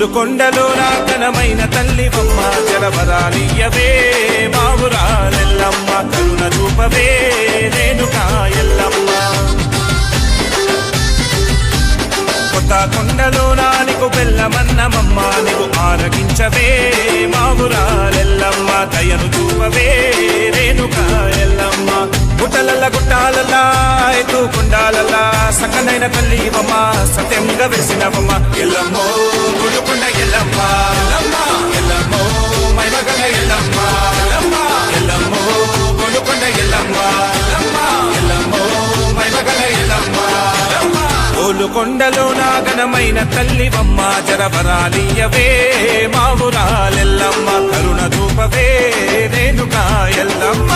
గోలుకొండలో నా ఘనమైన తల్లివమ్మ జలవరాలియవే మావురాలెల్లమ్మ కరుణ రూపవే రేణుకా ఎల్లమ్మ కొత్త కొండలో నానికు బెల్లమన్నమమ్మ నీకు ఆరగించవే మావురాలెల్లమ్మ దయను చూపవే రేణుకా ఎల్లమ్మ గుట్టలల్ల గుట్టాలల్లా ఎత్తు కొండాలల్లా సక్కనైన తల్లివమ్మ సత్యంగా వెలిసినవమ్మ ఎల్లమ్మో గోలుకొండ ఎల్లమ్మ ఎల్లమ్మో మైమగల ఎల్లమ్మ ఎల్లమ్మో గోలుకొండ ఎల్లమ్మ ఎల్లమ్మో మైమగల ఎల్లమ్మ గోలుకొండలో నా ఘనమైన తల్లివమ్మ జరవరాలియవే మావురాలెల్లమ్మ కరుణ రూపవే రేణుకా ఎల్లమ్మ